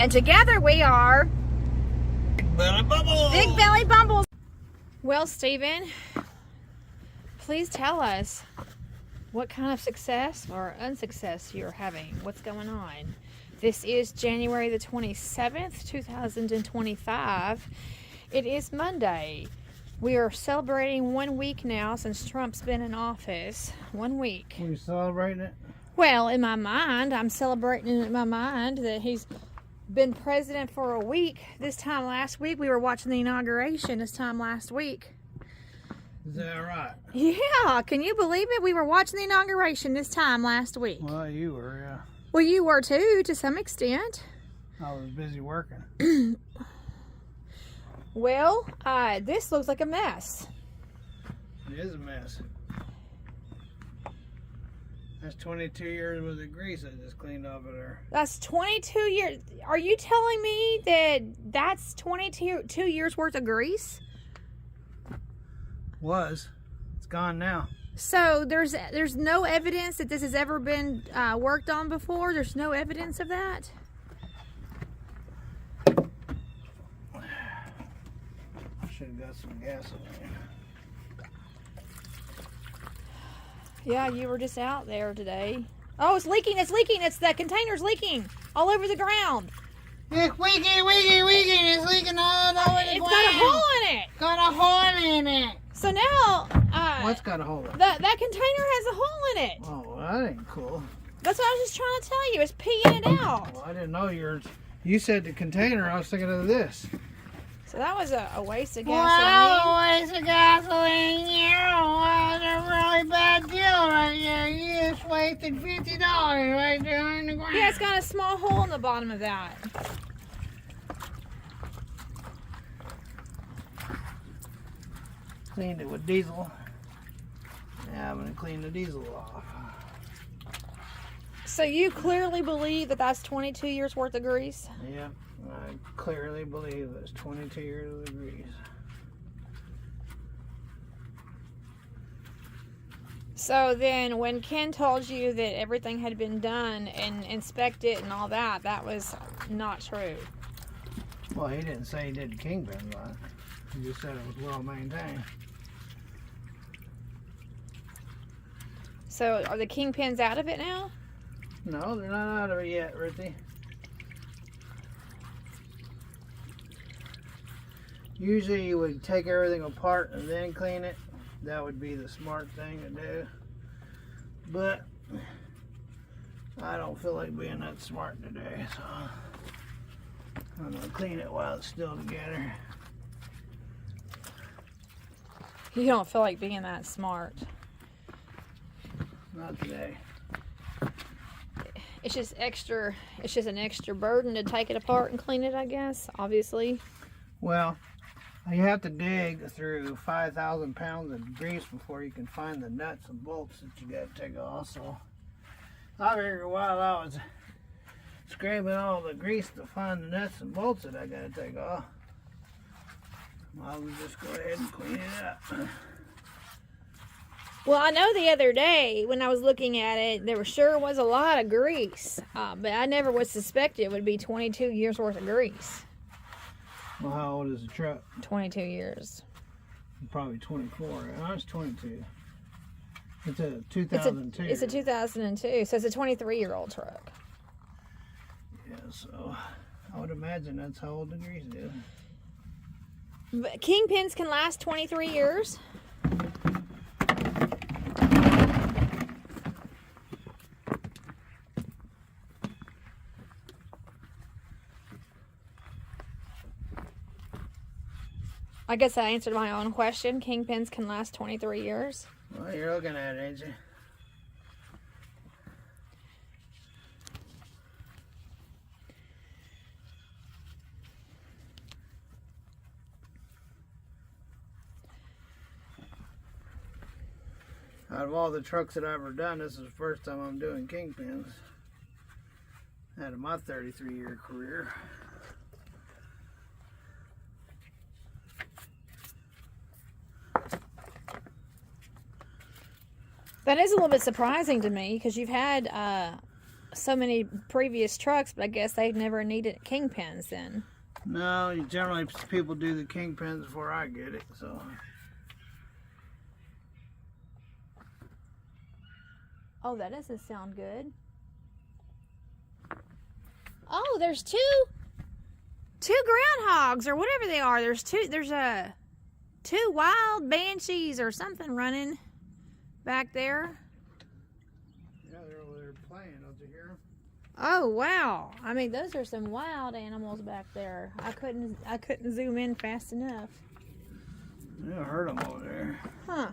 And together we are Big Belly Bubbles. Big Belly Bumbles. Well, Stephen, please tell us what kind of success or unsuccess you're having. What's going on? This is January the 27th, 2025. It is Monday. We are celebrating 1 week now since Trump's been in office. 1 week. Are you celebrating it? Well, in my mind, I'm celebrating in my mind that he's been president for a week. This time last week, we were watching the inauguration this time last week. Is that right? Yeah, can you believe it? We were watching the inauguration this time last week. Well, you were, yeah. Well, you were too, to some extent. I was busy working. Well, this looks like a mess. It is a mess. That's 22 years worth of grease I just cleaned off of there. That's 22 years. Are you telling me that that's 22 years worth of grease? Was. It's gone now. So there's no evidence that this has ever been worked on before? There's no evidence of that? I should have got some gasoline. Yeah, you were just out there today. Oh, it's leaking, it's leaking. It's the container's leaking all over the ground. It's leaking, it's leaking all over the ground. It's got a hole in it. Got a hole in it. So now, What's got a hole in it? that container has a hole in it. Oh, well, that ain't cool. That's what I was just trying to tell you. It's peeing it out. Well, I didn't know you said the container. I was thinking of this. So that was a waste of gasoline. Wow, a waste of gasoline. Yeah, that's a really bad deal right there. You just wasted $50 right there in the ground. Yeah, it's got a small hole in the bottom of that. Cleaned it with diesel. Yeah, I'm gonna clean the diesel off. So you clearly believe that that's 22 years worth of grease? Yeah, I clearly believe it's 22 years of grease. So then when Ken told you that everything had been done and inspected and all that, that was not true. Well, he didn't say he did the Kingpin, but he just said it was well maintained. So are the Kingpins out of it now? No, they're not out of it yet, Ruthie. Usually you would take everything apart and then clean it. That would be the smart thing to do. But I don't feel like being that smart today, so I'm going to clean it while it's still together. You don't feel like being that smart. Not today. It's just an extra burden to take it apart and clean it, I guess, obviously. Well, you have to dig through 5,000 pounds of grease before you can find the nuts and bolts that you got to take off. So I figured while I was scraping all the grease to find the nuts and bolts that I got to take off, I would just go ahead and clean it up. Well, I know the other day when I was looking at it, there sure was a lot of grease, but I never would suspect it would be 22 years worth of grease. Well, how old is the truck? 22 years. Probably 24. Oh, it's 22. It's a 2002. It's a 2002, so it's a 23-year-old truck. Yeah, so I would imagine that's how old the grease is. But Kingpins can last 23 years. I guess I answered my own question. Kingpins can last 23 years. Well, you're looking at it, ain't you? Out of all the trucks that I've ever done, this is the first time I'm doing Kingpins. Out of my 33-year career. That is a little bit surprising to me because you've had so many previous trucks, but I guess they never needed Kingpins then. No, generally people do the Kingpins before I get it, so. Oh, that doesn't sound good. Oh, there's two groundhogs or whatever they are. There's two wild banshees or something running back there. Yeah, they're over there playing. Don't you hear them? Oh wow! I mean, those are some wild animals back there. I couldn't zoom in fast enough. Yeah, I heard them over there. Huh?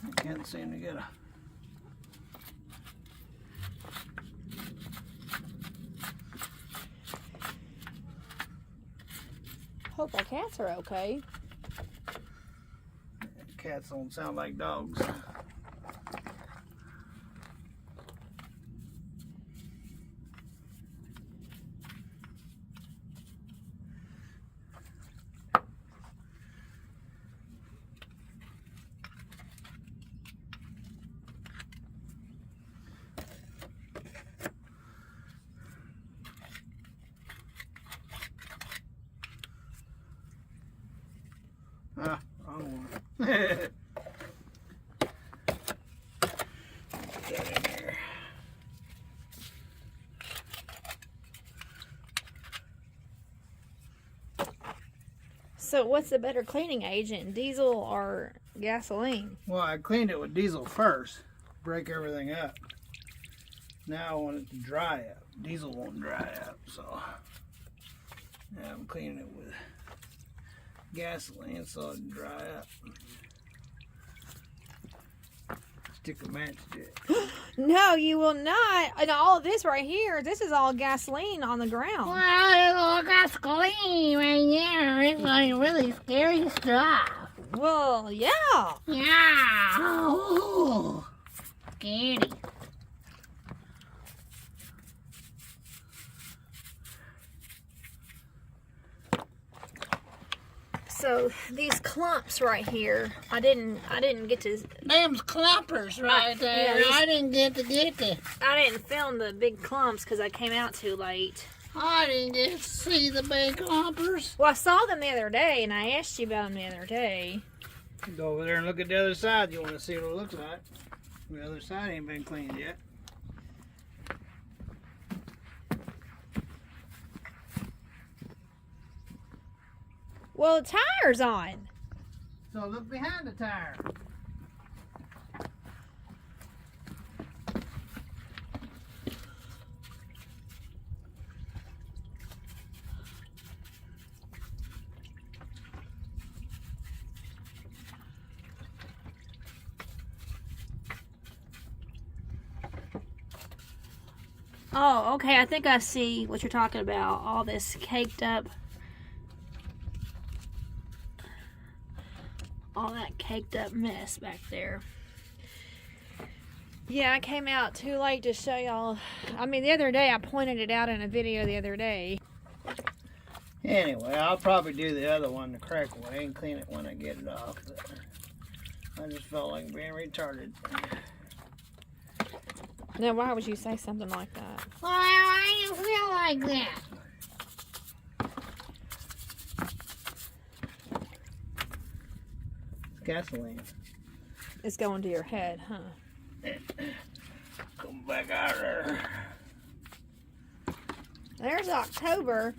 I can't seem to get a. Hope our cats are okay. Cats don't sound like dogs. Ah, wrong one. Put that in there. So, what's the better cleaning agent, diesel or gasoline? Well, I cleaned it with diesel first, break everything up. Now I want it to dry up. Diesel won't dry up, so now I'm cleaning it with gasoline so it'll dry up. Stick a match to it. No, you will not. And all of this right here, this is all gasoline on the ground. Well, it's all gasoline right there. It's like really scary stuff. Well, yeah. Yeah. Oh, scary. So these clumps right here, I didn't get to. Them's clumpers right there. yeah, I didn't get to I didn't film the big clumps because I came out too late. I didn't get to see the big clumpers. Well, I saw them the other day, and I asked you about them the other day. Go over there and look at the other side. You want to see what it looks like. The other side ain't been cleaned yet. Well, the tire's on. So look behind the tire. Oh, okay. I think I see what you're talking about. All this caked up. All that caked up mess back there. Yeah, I came out too late to show y'all. I mean, the other day, I pointed it out in a video the other day. Anyway, I'll probably do the other one the correct way and clean it when I get it off. But I just felt like being retarded. Now, why would you say something like that? Well, I didn't feel like that. Gasoline. It's going to your head, huh? Come back out of there. There's October.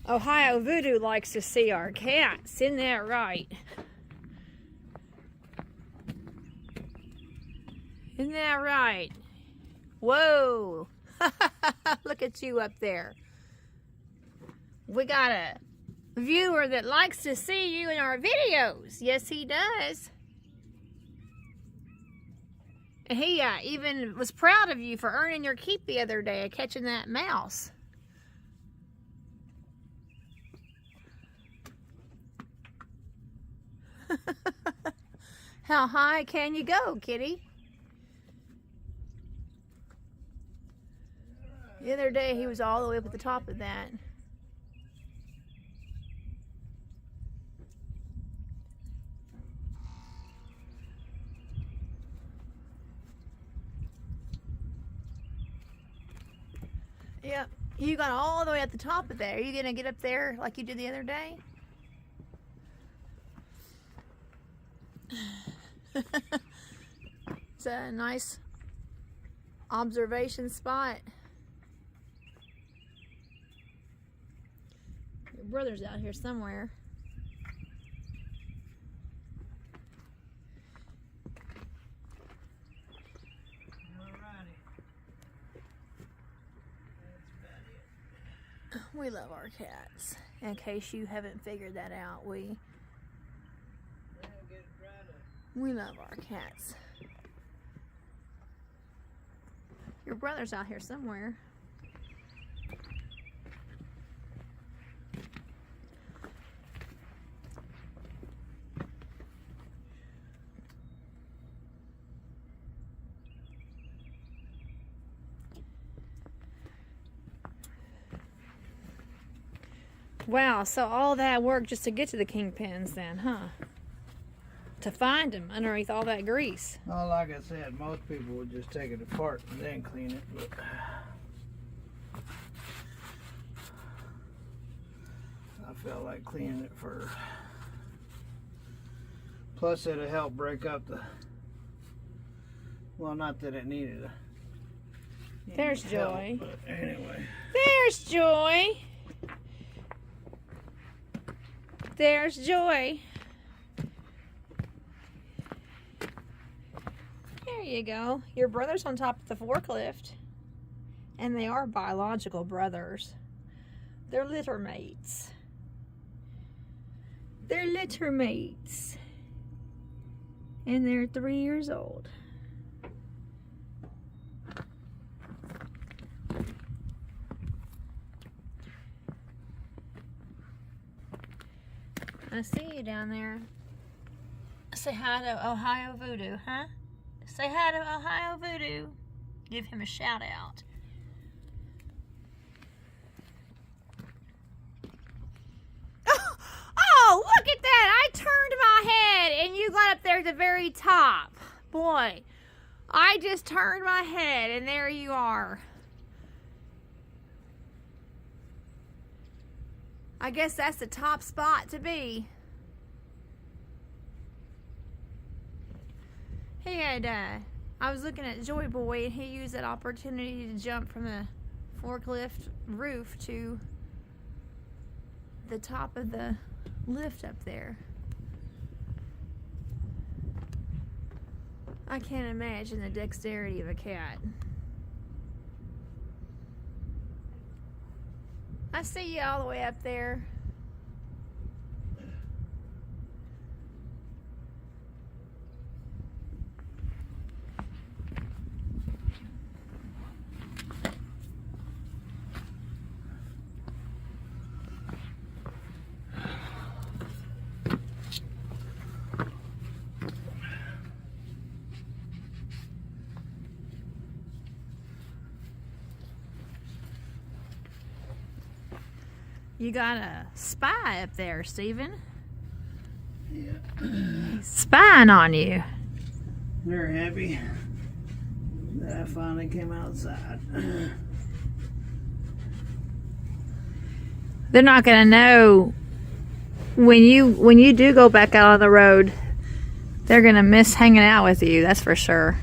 Ohio Voodoo likes to see our cats. Isn't that right? Isn't that right? Whoa. Look at you up there. We got a viewer that likes to see you in our videos. Yes, he does. And he even was proud of you for earning your keep the other day of catching that mouse. How high can you go, kitty? The other day he was all the way up at the top of that. Yep. You got all the way at the top of there. Are you gonna get up there like you did the other day? It's a nice observation spot. Your brother's out here somewhere. We love our cats. In case you haven't figured that out, we love our cats. Your brother's out here somewhere. Wow, so all that work just to get to the Kingpins then, huh? To find them underneath all that grease. Well, like I said, most people would just take it apart and then clean it. But I felt like cleaning it first. Plus, it'll help break up the. Well, not that it needed. There's Joy. But anyway. There's Joy. There's Joy. There you go. Your brother's on top of the forklift. And they are biological brothers. They're litter mates. They're litter mates. And they're 3 years old. I see you down there. Say hi to Ohio Voodoo, huh? Say hi to Ohio Voodoo. Give him a shout out. Oh, look at that. I turned my head and you got up there at the very top. Boy, I just turned my head and there you are. I guess that's the top spot to be. He had, I was looking at Joy Boy and he used that opportunity to jump from the forklift roof to the top of the lift up there. I can't imagine the dexterity of a cat. I see you all the way up there. You got a spy up there, Stephen. Yeah. He's spying on you. They're happy that I finally came outside. They're not gonna know when you do go back out on the road. They're gonna miss hanging out with you. That's for sure.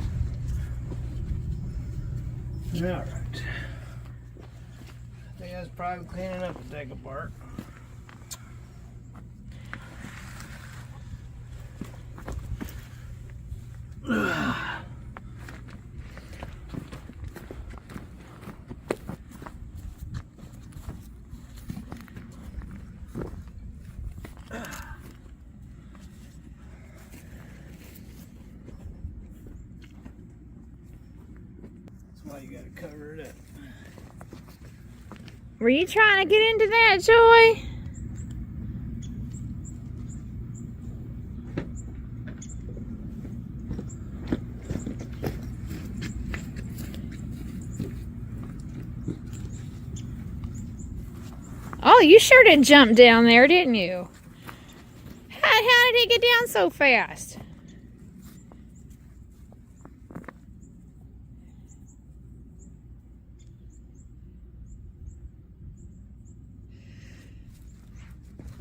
All right. I think that's probably clean enough to take apart. That's why you gotta cover it up. Were you trying to get into that, Joy? Oh, you sure did jump down there, didn't you? How did he get down so fast?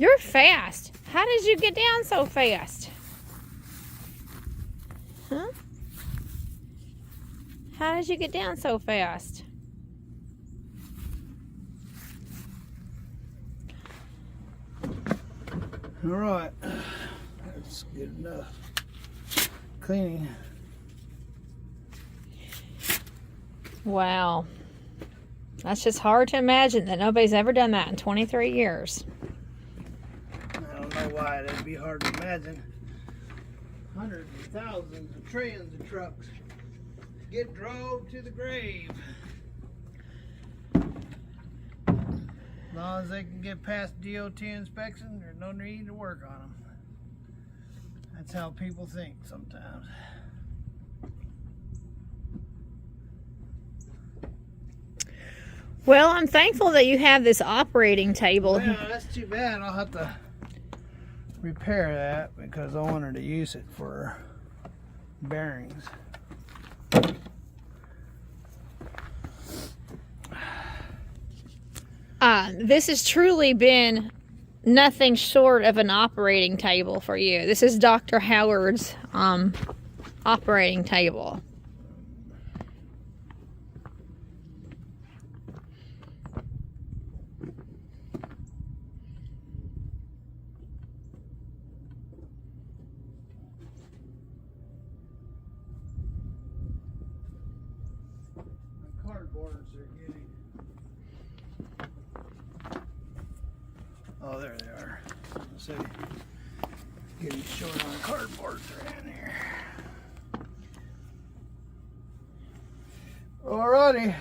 You're fast. How did you get down so fast? Huh? How did you get down so fast? All right, that's good enough. Cleaning. Wow. That's just hard to imagine that nobody's ever done that in 23 years. I don't know why that'd be hard to imagine. Hundreds of thousands of trillions of trucks get drove to the grave. As long as they can get past DOT inspection, there's no need to work on them. That's how people think sometimes. Well, I'm thankful that you have this operating table. Well, that's too bad. I'll have to repair that because I wanted to use it for bearings. This has truly been nothing short of an operating table for you. This is Dr. Howard's operating table. My cardboards are getting... Oh, there they are. So, getting short on cardboards around here. Alrighty.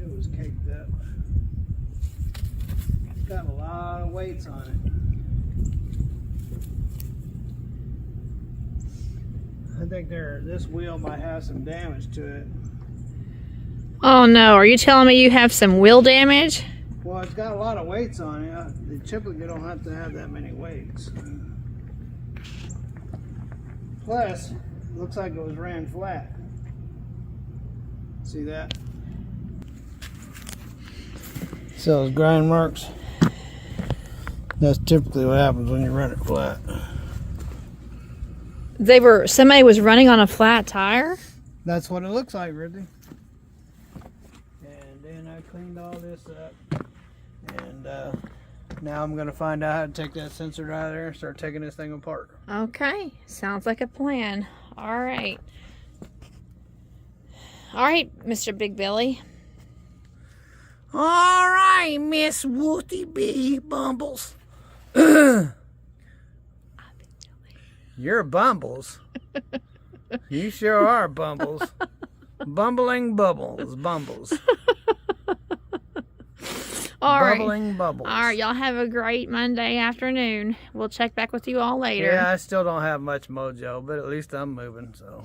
It was caked up. It's got a lot of weights on it. I think this wheel might have some damage to it. Oh no, are you telling me you have some wheel damage? Well, it's got a lot of weights on it. The typically don't have to have that many weights. Plus, it looks like it was ran flat. See that? So those grind marks. That's typically what happens when you run it flat. Somebody was running on a flat tire? That's what it looks like, Ridley. And then I cleaned all this up. And now I'm going to find out how to take that sensor out of there and start taking this thing apart. Okay, sounds like a plan. All right. All right, Mr. Big Billy. All right, Miss Wooty B. Bumbles. You're Bumbles. You sure are Bumbles. Bumbling bubbles, Bumbles. All right. Bubbling bubbles. All right, y'all have a great Monday afternoon. We'll check back with you all later. Yeah, I still don't have much mojo, but at least I'm moving. So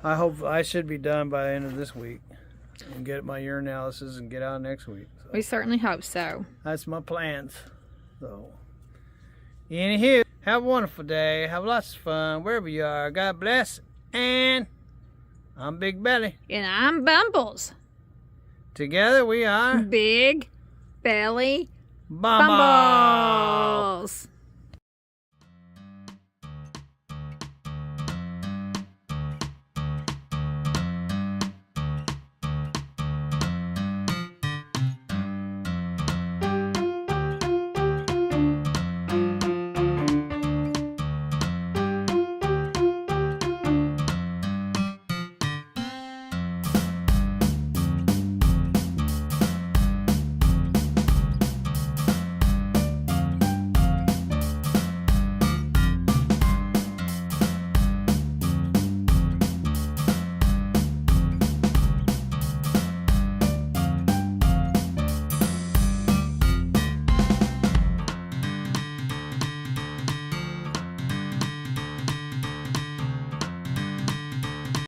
I hope I should be done by the end of this week and get my urinalysis and get out next week. So We certainly hope so. that's my plans. So anywho, have a wonderful day. Have lots of fun wherever you are. God bless. And I'm Big Belly. And I'm Bumbles. Together we are Big Belly Bumbles. Bumbles.